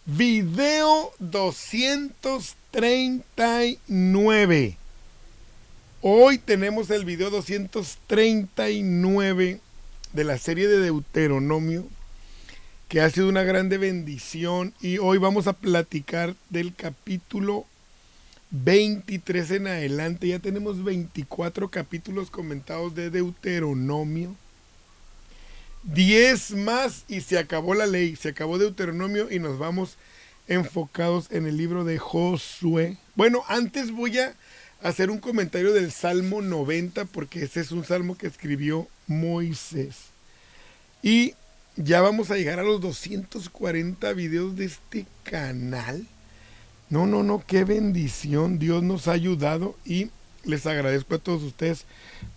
Video 239. Hoy tenemos el video 239 de la serie de Deuteronomio, que ha sido una grande bendición, y hoy vamos a platicar del capítulo 23 en adelante. Ya tenemos 24 capítulos comentados de Deuteronomio, 10 más y se acabó la ley, se acabó Deuteronomio y nos vamos enfocados en el libro de Josué. Bueno, antes voy a hacer un comentario del Salmo 90, porque ese es un salmo que escribió Moisés. Y ya vamos a llegar a los 240 videos de este canal. No, qué bendición. Dios nos ha ayudado y les agradezco a todos ustedes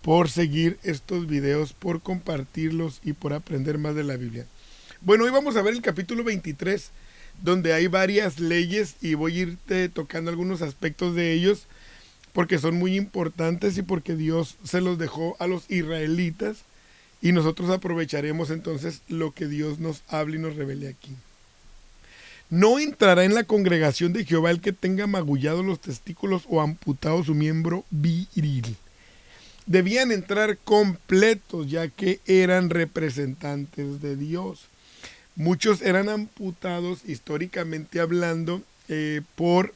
por seguir estos videos, por compartirlos y por aprender más de la Biblia. Bueno, hoy vamos a ver el capítulo 23, donde hay varias leyes y voy a ir tocando algunos aspectos de ellos porque son muy importantes y porque Dios se los dejó a los israelitas y nosotros aprovecharemos entonces lo que Dios nos hable y nos revele aquí. No entrará en la congregación de Jehová el que tenga magullados los testículos o amputado su miembro viril. Debían entrar completos, ya que eran representantes de Dios. Muchos eran amputados, históricamente hablando, por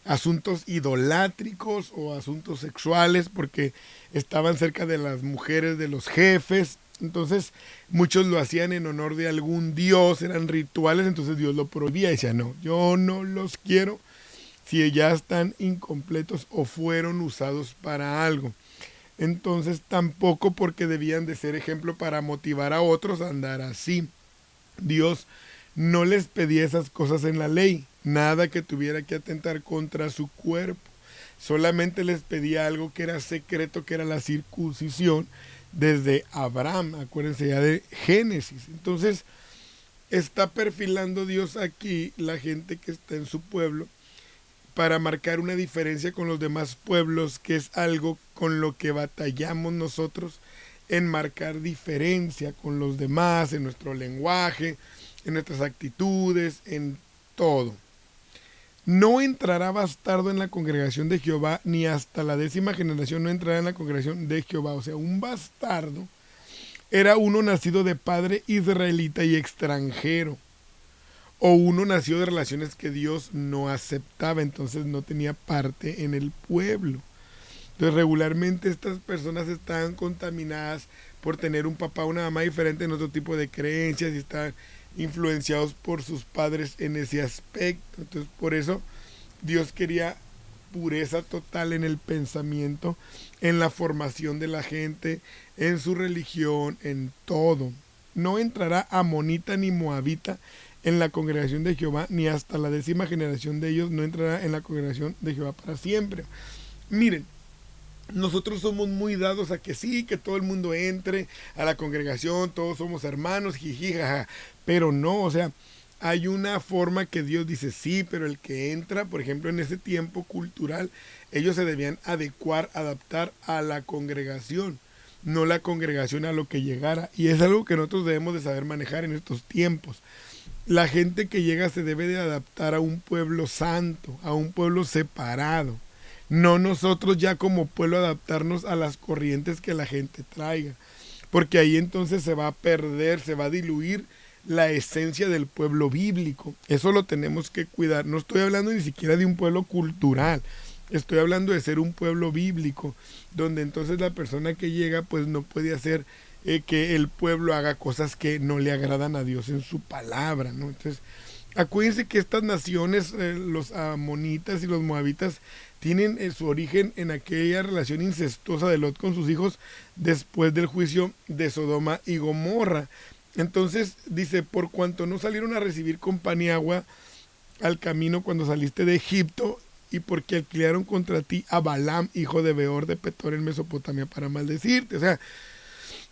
asuntos idolátricos o asuntos sexuales, porque estaban cerca de las mujeres de los jefes. Entonces muchos lo hacían en honor de algún dios, eran rituales, entonces Dios lo prohibía, decía no, yo no los quiero si ya están incompletos o fueron usados para algo. Entonces tampoco porque debían de ser ejemplo para motivar a otros a andar así. Dios no les pedía esas cosas en la ley, nada que tuviera que atentar contra su cuerpo. Solamente les pedía algo que era secreto, que era la circuncisión desde Abraham, acuérdense ya de Génesis. Entonces está perfilando Dios aquí la gente que está en su pueblo para marcar una diferencia con los demás pueblos, que es algo con lo que batallamos nosotros, en marcar diferencia con los demás, en nuestro lenguaje, en nuestras actitudes, en todo. No entrará bastardo en la congregación de Jehová, ni hasta la 10ª generación no entrará en la congregación de Jehová. O sea, un bastardo era uno nacido de padre israelita y extranjero, o uno nacido de relaciones que Dios no aceptaba, entonces no tenía parte en el pueblo. Entonces regularmente estas personas estaban contaminadas por tener un papá o una mamá diferente en otro tipo de creencias y están influenciados por sus padres en ese aspecto. Entonces por eso Dios quería pureza total en el pensamiento, en la formación de la gente, en su religión, en todo. No entrará amonita ni moabita en la congregación de Jehová, ni hasta la 10ª generación de ellos no entrará en la congregación de Jehová para siempre. Miren, nosotros somos muy dados a que sí, que todo el mundo entre a la congregación, todos somos hermanos, jiji, jaja, pero no, o sea, hay una forma que Dios dice sí, pero el que entra, por ejemplo, en ese tiempo cultural, ellos se debían adecuar, adaptar a la congregación, no la congregación a lo que llegara, y es algo que nosotros debemos de saber manejar en estos tiempos. La gente que llega se debe de adaptar a un pueblo santo, a un pueblo separado. No nosotros ya como pueblo adaptarnos a las corrientes que la gente traiga, porque ahí entonces se va a perder, se va a diluir la esencia del pueblo bíblico. Eso lo tenemos que cuidar. No estoy hablando ni siquiera de un pueblo cultural, estoy hablando de ser un pueblo bíblico, donde entonces la persona que llega pues no puede hacer que el pueblo haga cosas que no le agradan a Dios en su palabra, ¿no? Entonces acuérdense que estas naciones, los amonitas y los moabitas, tienen su origen en aquella relación incestuosa de Lot con sus hijos después del juicio de Sodoma y Gomorra. Entonces dice, por cuanto no salieron a recibir con pan y agua al camino cuando saliste de Egipto, y porque alquilaron contra ti a Balaam, hijo de Beor de Petor en Mesopotamia, para maldecirte. O sea,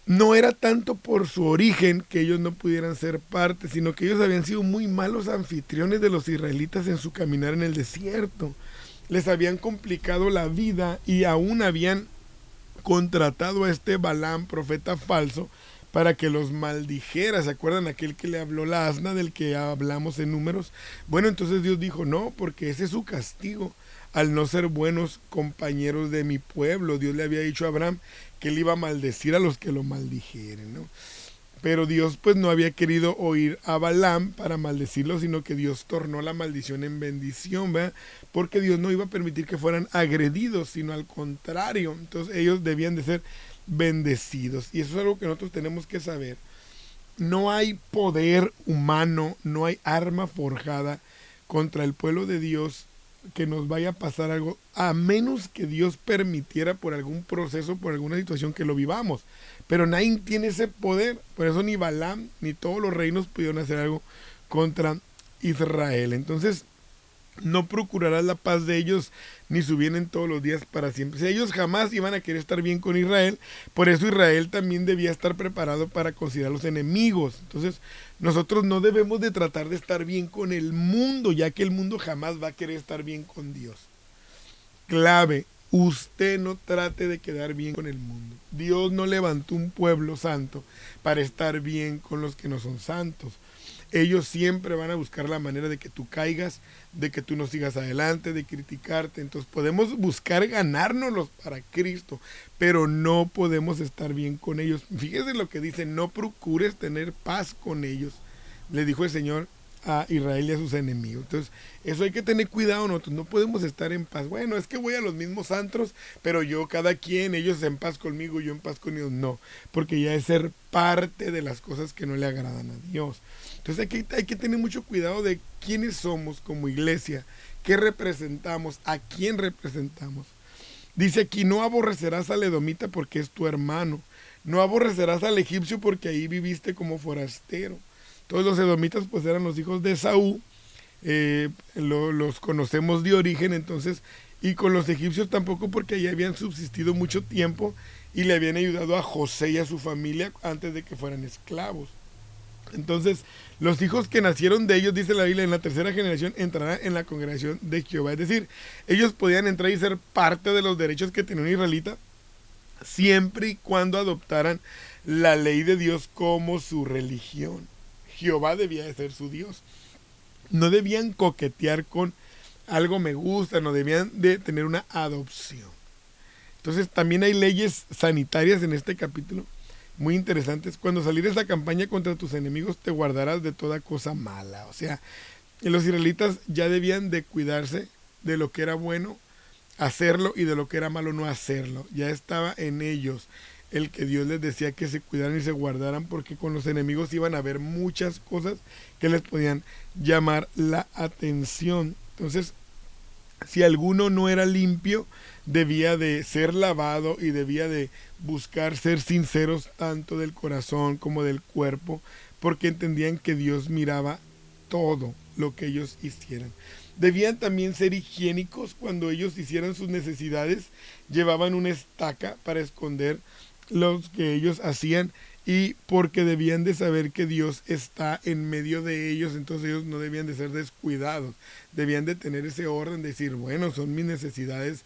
no era tanto por su origen que ellos no pudieran ser parte, sino que ellos habían sido muy malos anfitriones de los israelitas en su caminar en el desierto. Les habían complicado la vida y aún habían contratado a este Balaam, profeta falso, para que los maldijera. ¿Se acuerdan aquel que le habló la asna del que hablamos en Números? Bueno, entonces Dios dijo, no, porque ese es su castigo al no ser buenos compañeros de mi pueblo. Dios le había dicho a Abraham que él iba a maldecir a los que lo maldijeren, ¿no? Pero Dios pues no había querido oír a Balaam para maldecirlo, sino que Dios tornó la maldición en bendición, ¿verdad? Porque Dios no iba a permitir que fueran agredidos, sino al contrario. Entonces ellos debían de ser bendecidos. Y eso es algo que nosotros tenemos que saber. No hay poder humano, no hay arma forjada contra el pueblo de Dios que nos vaya a pasar algo, a menos que Dios permitiera por algún proceso, por alguna situación que lo vivamos. Pero nadie tiene ese poder, por eso ni Balaam ni todos los reinos pudieron hacer algo contra Israel. Entonces, no procurarás la paz de ellos ni su bien en todos los días para siempre. Si ellos jamás iban a querer estar bien con Israel, por eso Israel también debía estar preparado para considerarlos enemigos. Entonces, nosotros no debemos de tratar de estar bien con el mundo, ya que el mundo jamás va a querer estar bien con Dios. Clave, usted no trate de quedar bien con el mundo. Dios no levantó un pueblo santo para estar bien con los que no son santos. Ellos siempre van a buscar la manera de que tú caigas, de que tú no sigas adelante, de criticarte. Entonces podemos buscar ganárnoslos para Cristo, pero no podemos estar bien con ellos. Fíjese lo que dice, no procures tener paz con ellos, le dijo el Señor a Israel y a sus enemigos. Entonces, eso hay que tener cuidado nosotros, no podemos estar en paz. Bueno, es que voy a los mismos antros, pero yo, cada quien, ellos en paz conmigo, yo en paz con ellos, no, porque ya es ser parte de las cosas que no le agradan a Dios. Entonces hay que tener mucho cuidado de quiénes somos como iglesia, qué representamos, a quién representamos. Dice aquí, no aborrecerás al edomita porque es tu hermano, no aborrecerás al egipcio porque ahí viviste como forastero. Todos los edomitas pues eran los hijos de Esaú, los conocemos de origen, entonces, y con los egipcios tampoco, porque ahí habían subsistido mucho tiempo y le habían ayudado a José y a su familia antes de que fueran esclavos. Entonces, los hijos que nacieron de ellos, dice la Biblia, en la tercera generación entrarán en la congregación de Jehová. Es decir, ellos podían entrar y ser parte de los derechos que tenía un israelita, siempre y cuando adoptaran la ley de Dios como su religión. Jehová debía de ser su Dios. No debían coquetear con algo me gusta, no debían de tener una adopción. Entonces también hay leyes sanitarias en este capítulo muy interesantes. Cuando salieres a campaña contra tus enemigos te guardarás de toda cosa mala. O sea, los israelitas ya debían de cuidarse de lo que era bueno, hacerlo, y de lo que era malo, no hacerlo. Ya estaba en ellos el que Dios les decía que se cuidaran y se guardaran, porque con los enemigos iban a haber muchas cosas que les podían llamar la atención. Entonces, si alguno no era limpio, debía de ser lavado y debía de buscar ser sinceros tanto del corazón como del cuerpo, porque entendían que Dios miraba todo lo que ellos hicieran. Debían también ser higiénicos. Cuando ellos hicieran sus necesidades, llevaban una estaca para esconder los que ellos hacían, y porque debían de saber que Dios está en medio de ellos, entonces ellos no debían de ser descuidados, debían de tener ese orden de decir, bueno, son mis necesidades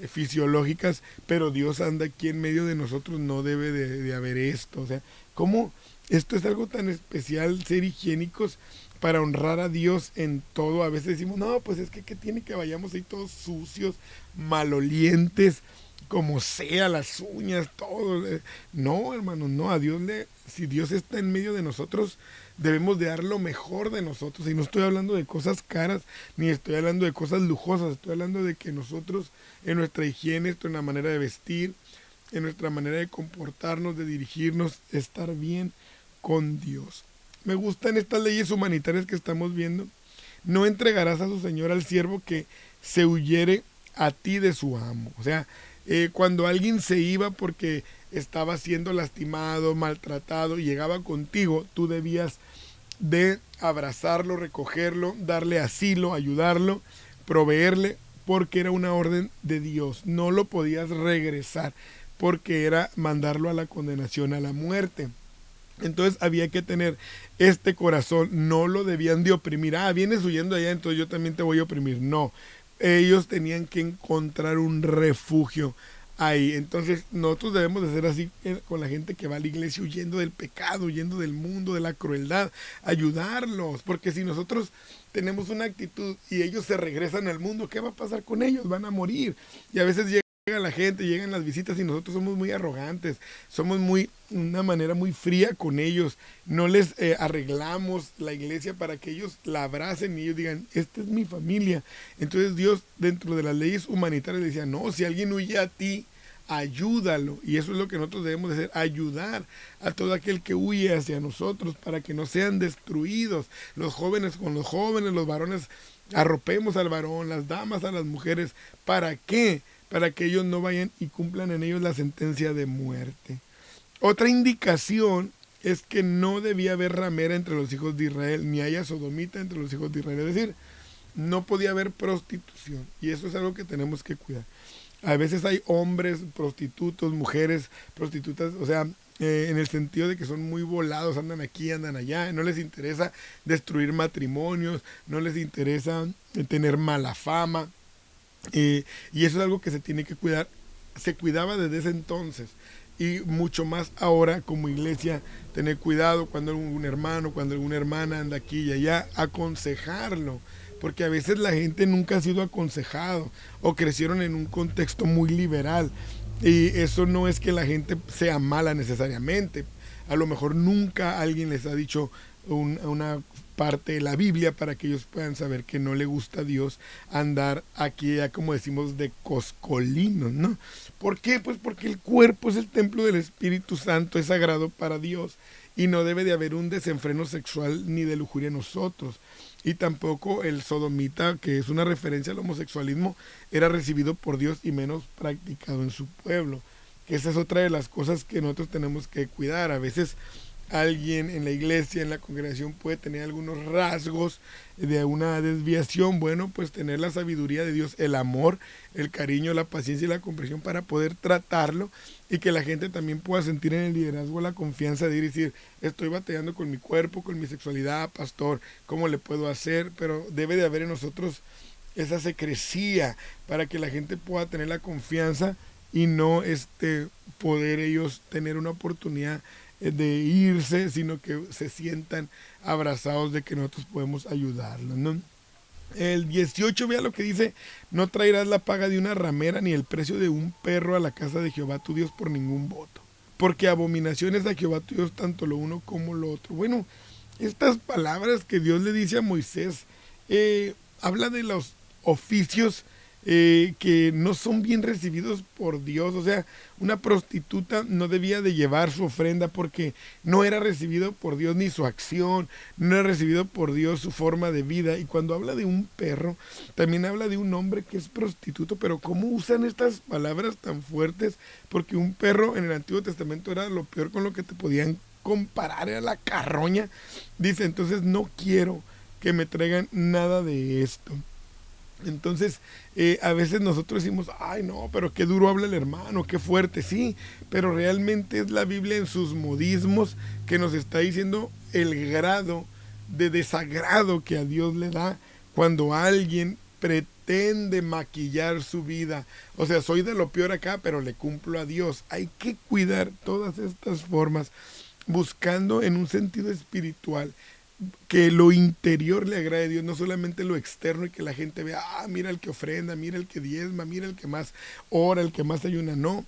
fisiológicas, pero Dios anda aquí en medio de nosotros, no debe de haber esto. O sea, ¿cómo esto es algo tan especial, ser higiénicos para honrar a Dios en todo? A veces decimos, no, pues es que ¿qué tiene que vayamos ahí todos sucios, malolientes, como sea, las uñas, todo? No, hermano, no, a Dios si Dios está en medio de nosotros, debemos de dar lo mejor de nosotros. Y no estoy hablando de cosas caras, ni estoy hablando de cosas lujosas, estoy hablando de que nosotros, en nuestra higiene, en la manera de vestir, en nuestra manera de comportarnos, de dirigirnos, estar bien con Dios. Me gustan estas leyes humanitarias que estamos viendo. No entregarás a su señor al siervo que se huyere a ti de su amo. O sea, cuando alguien se iba porque estaba siendo lastimado, maltratado, y llegaba contigo, tú debías de abrazarlo, recogerlo, darle asilo, ayudarlo, proveerle, porque era una orden de Dios. No lo podías regresar, porque era mandarlo a la condenación, a la muerte. Entonces había que tener este corazón, no lo debían de oprimir. Vienes huyendo allá, entonces yo también te voy a oprimir. No, ellos tenían que encontrar un refugio ahí. Entonces nosotros debemos de ser así con la gente que va a la iglesia huyendo del pecado, huyendo del mundo, de la crueldad, ayudarlos, porque si nosotros tenemos una actitud y ellos se regresan al mundo, ¿qué va a pasar con ellos? Van a morir. Y a veces llega la gente, llegan las visitas y nosotros somos muy arrogantes, somos una manera muy fría con ellos, no les arreglamos la iglesia para que ellos la abracen y ellos digan, esta es mi familia. Entonces Dios dentro de las leyes humanitarias decía, no, si alguien huye a ti, ayúdalo. Y eso es lo que nosotros debemos de hacer, ayudar a todo aquel que huye hacia nosotros para que no sean destruidos. Los jóvenes con los jóvenes, los varones arropemos al varón, las damas a las mujeres. ¿Para qué? Para que ellos no vayan y cumplan en ellos la sentencia de muerte. Otra indicación es que no debía haber ramera entre los hijos de Israel, ni haya sodomita entre los hijos de Israel. Es decir, no podía haber prostitución. Y eso es algo que tenemos que cuidar. A veces hay hombres prostitutos, mujeres prostitutas, o sea, en el sentido de que son muy volados, andan aquí, andan allá, no les interesa destruir matrimonios, no les interesa tener mala fama. Y eso es algo que se tiene que cuidar. Se cuidaba desde ese entonces. Y mucho más ahora como iglesia, tener cuidado cuando algún hermano, cuando alguna hermana anda aquí y allá, aconsejarlo. Porque a veces la gente nunca ha sido aconsejado o crecieron en un contexto muy liberal. Y eso no es que la gente sea mala necesariamente. A lo mejor nunca alguien les ha dicho una parte de la Biblia para que ellos puedan saber que no le gusta a Dios andar aquí, ya como decimos, de coscolinos, ¿no? ¿Por qué? Pues porque el cuerpo es el templo del Espíritu Santo, es sagrado para Dios y no debe de haber un desenfreno sexual ni de lujuria en nosotros. Y tampoco el sodomita, que es una referencia al homosexualismo, era recibido por Dios y menos practicado en su pueblo. Que esa es otra de las cosas que nosotros tenemos que cuidar. A veces alguien en la iglesia, en la congregación puede tener algunos rasgos de una desviación. Bueno, pues tener la sabiduría de Dios, el amor, el cariño, la paciencia y la comprensión para poder tratarlo y que la gente también pueda sentir en el liderazgo la confianza de ir y decir, estoy batallando con mi cuerpo, con mi sexualidad, pastor, ¿cómo le puedo hacer? Pero debe de haber en nosotros esa secrecía para que la gente pueda tener la confianza y no poder ellos tener una oportunidad de irse, sino que se sientan abrazados de que nosotros podemos ayudarlos, ¿no? El 18, vea lo que dice, no traerás la paga de una ramera ni el precio de un perro a la casa de Jehová tu Dios por ningún voto, porque abominación es a Jehová tu Dios tanto lo uno como lo otro. Bueno, estas palabras que Dios le dice a Moisés, habla de los oficios que no son bien recibidos por Dios. O sea, una prostituta no debía de llevar su ofrenda porque no era recibido por Dios ni su acción, no era recibido por Dios su forma de vida. Y cuando habla de un perro, también habla de un hombre que es prostituto. Pero ¿cómo usan estas palabras tan fuertes? Porque un perro en el Antiguo Testamento era lo peor con lo que te podían comparar, era la carroña. Dice, entonces no quiero que me traigan nada de esto. Entonces, a veces nosotros decimos, ay no, pero qué duro habla el hermano, qué fuerte, sí, pero realmente es la Biblia en sus modismos que nos está diciendo el grado de desagrado que a Dios le da cuando alguien pretende maquillar su vida. O sea, soy de lo peor acá, pero le cumplo a Dios. Hay que cuidar todas estas formas, buscando en un sentido espiritual que lo interior le agrade a Dios, no solamente lo externo y que la gente vea, mira el que ofrenda, mira el que diezma, mira el que más ora, el que más ayuna. No,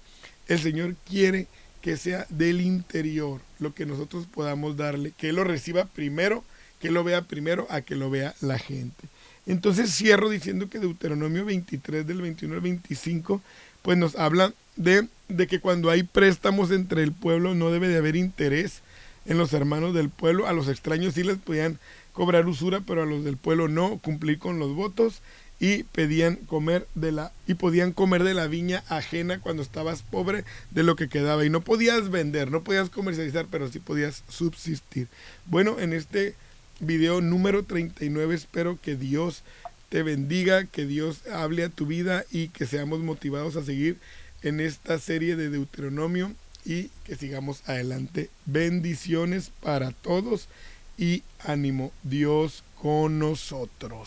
el Señor quiere que sea del interior lo que nosotros podamos darle, que Él lo reciba primero, que Él lo vea primero a que lo vea la gente. Entonces cierro diciendo que Deuteronomio 23 del 21 al 25 pues nos habla de que cuando hay préstamos entre el pueblo no debe de haber interés en los hermanos del pueblo. A los extraños sí les podían cobrar usura, pero a los del pueblo no, cumplir con los votos y podían comer de la viña ajena cuando estabas pobre de lo que quedaba y no podías vender, no podías comercializar, pero sí podías subsistir. Bueno, en este video número 39 espero que Dios te bendiga, que Dios hable a tu vida y que seamos motivados a seguir en esta serie de Deuteronomio y que sigamos adelante. Bendiciones para todos y ánimo, Dios con nosotros.